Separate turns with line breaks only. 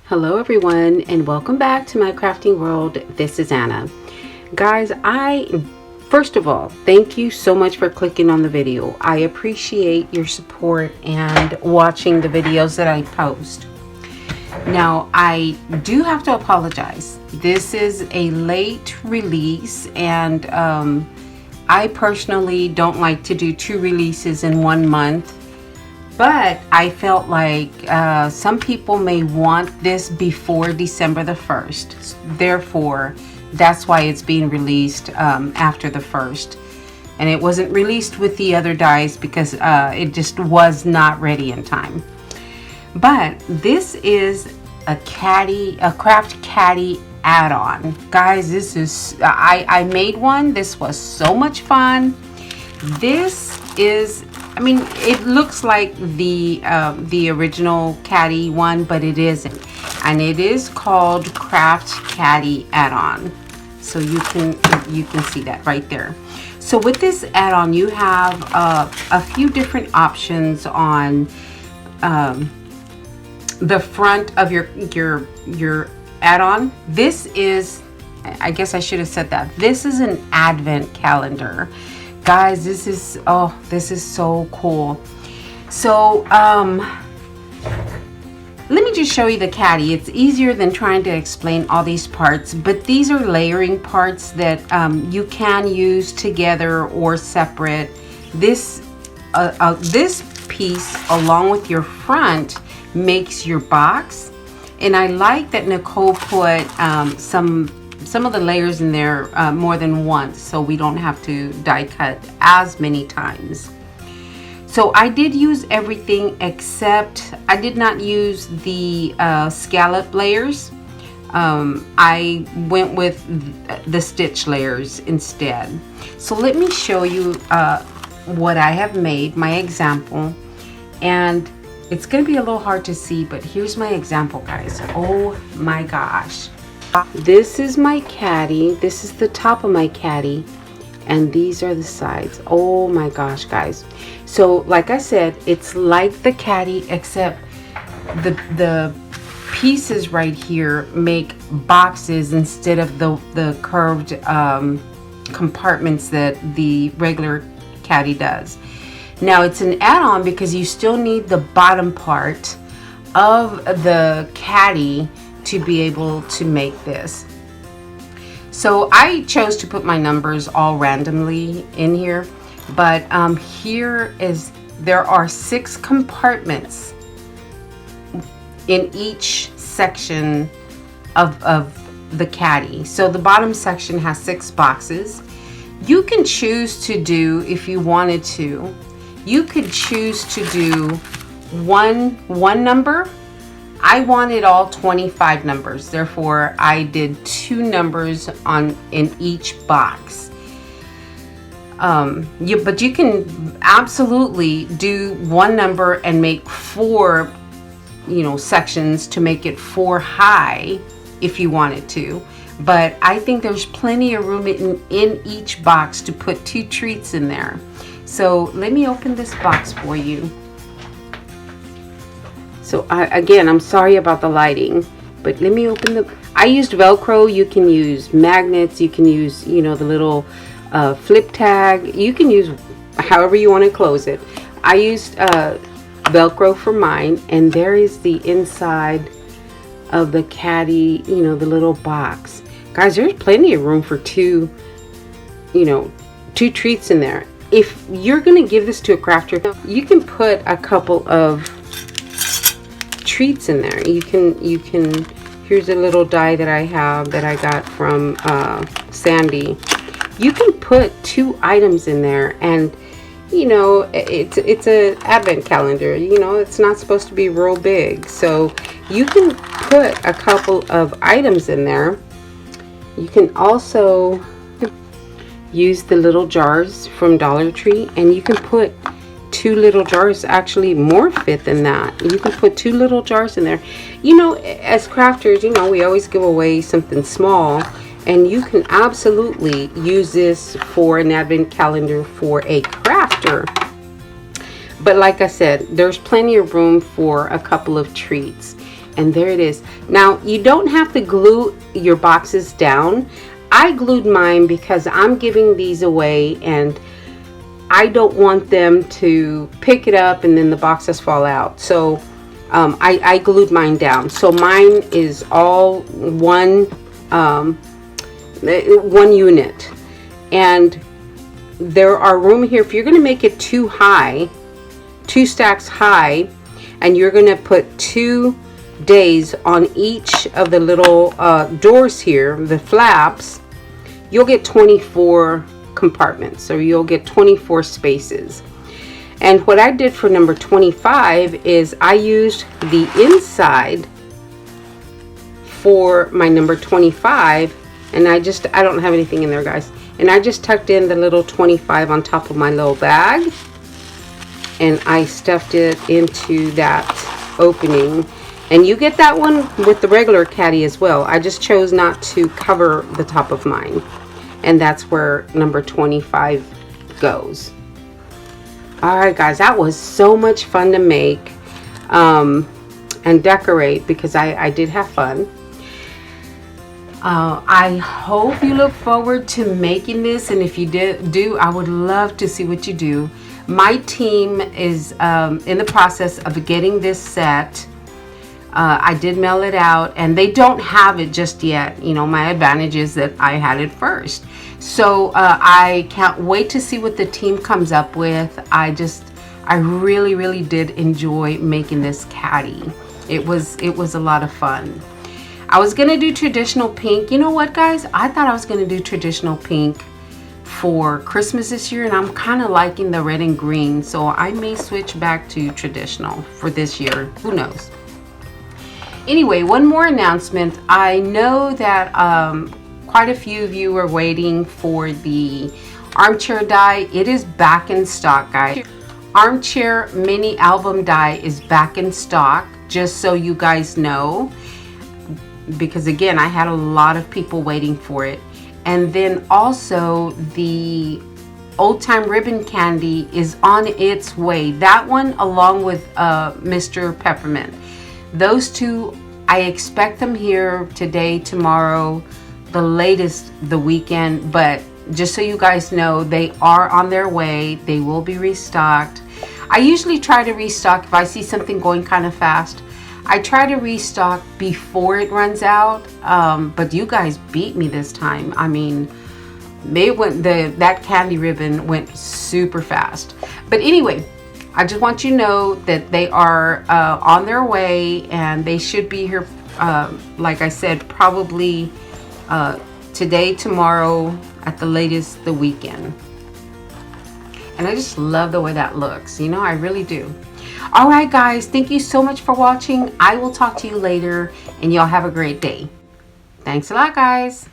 Hello everyone, and welcome back to my crafting world. This is Anna. Guys, first of all, thank you so much for clicking on the video. I appreciate your support and watching the videos that I post. Now, I do have to apologize. This is a late release, and I personally don't like to do 2 releases in 1 month. But I felt like some people may want this before December the 1st. Therefore, that's why it's being released after the 1st. And it wasn't released with the other dies because it just was not ready in time. But this is a craft caddy add-on. Guys, this is, I made one. This was so much fun. This is, I mean, it looks like the original caddy one, but it isn't. And it is called Craft Caddy Add-on. So you can see that right there. So with this add-on, you have a few different options on the front of your add-on. This is, I guess I should have said that. This is an advent calendar. Guys, this is so cool. So let me just show you the caddy. It's easier than trying to explain all these parts, but these are layering parts that you can use together or separate. This piece along with your front makes your box, and I like that Nicole put some of the layers in there more than once, so we don't have to die cut as many times. So I did use everything except I did not use the scallop layers. I went with the stitch layers instead. So let me show you what I have made, my example. And it's gonna be a little hard to see, but here's my example, guys. Oh my gosh. This is my caddy. This is the top of my caddy, and these are the sides. Oh my gosh, guys. So like I said, it's like the caddy, except the pieces right here make boxes instead of the curved compartments that the regular caddy does. Now it's an add-on because you still need the bottom part of the caddy to be able to make this. So I chose to put my numbers all randomly in here, but there are 6 compartments in each section of the caddy. So the bottom section has 6 boxes. You can choose to do, if you wanted to, you could choose to do one number. I wanted all 25 numbers, therefore I did 2 numbers in each box. But you can absolutely do 1 number and make 4, sections to make it 4 high if you wanted to. But I think there's plenty of room in each box to put 2 treats in there. So let me open this box for you. So again, I'm sorry about the lighting, but let me open I used Velcro. You can use magnets. You can use, the little flip tag. You can use however you want to close it. I used Velcro for mine, and there is the inside of the caddy, the little box. Guys, there's plenty of room for 2 treats in there. If you're going to give this to a crafter, you can put a couple of treats in there. You can here's a little die that I have that I got from Sandi. You can put 2 items in there, and it's an advent calendar. It's not supposed to be real big, so you can put a couple of items in there. You can also use the little jars from Dollar Tree, and you can put 2 little jars, actually more fit than that. You can put 2 little jars in there. As crafters, we always give away something small, and you can absolutely use this for an advent calendar for a crafter. But like I said, there's plenty of room for a couple of treats. And there it is. Now, you don't have to glue your boxes down. I glued mine because I'm giving these away and I don't want them to pick it up and then the boxes fall out. So I glued mine down. So mine is all one unit. And there are room here. If you're going to make it too high, 2 stacks high, and you're going to put 2 days on each of the little doors here, the flaps, you'll get 24 compartments. So you'll get 24 spaces. And what I did for number 25 is I used the inside for my number 25, and I don't have anything in there, guys. And I just tucked in the little 25 on top of my little bag, and I stuffed it into that opening. And you get that one with the regular caddy as well. I just chose not to cover the top of mine. And that's where number 25 goes. Alright guys, that was so much fun to make and decorate, because I did have fun. I hope you look forward to making this, and if you do, I would love to see what you do. My team is in the process of getting this set. I did mail it out, and they don't have it just yet. You know, my advantage is that I had it first. So I can't wait to see what the team comes up with. I really did enjoy making this caddy. It was a lot of fun. I was gonna do traditional pink. You know what, guys? I thought I was gonna do traditional pink for Christmas this year, and I'm kind of liking the red and green, so I may switch back to traditional for this year. Who knows? Anyway, one more announcement. I know that quite a few of you are waiting for the armchair die. It is back in stock, guys. Armchair mini album die is back in stock, just so you guys know, because again, I had a lot of people waiting for it. And then also the old time ribbon candy is on its way. That one along with Mr. Peppermint. Those two, I expect them here today, tomorrow, the latest the weekend. But just so you guys know, they are on their way. They will be restocked. I usually try to restock if I see something going kind of fast. I try to restock before it runs out, but you guys beat me this time. I mean, that candy ribbon went super fast. But anyway, I just want you to know that they are on their way, and they should be here, like I said, probably today, tomorrow, at the latest the weekend. And I just love the way that looks. You know, I really do. All right, guys, thank you so much for watching. I will talk to you later, and y'all have a great day. Thanks a lot, guys.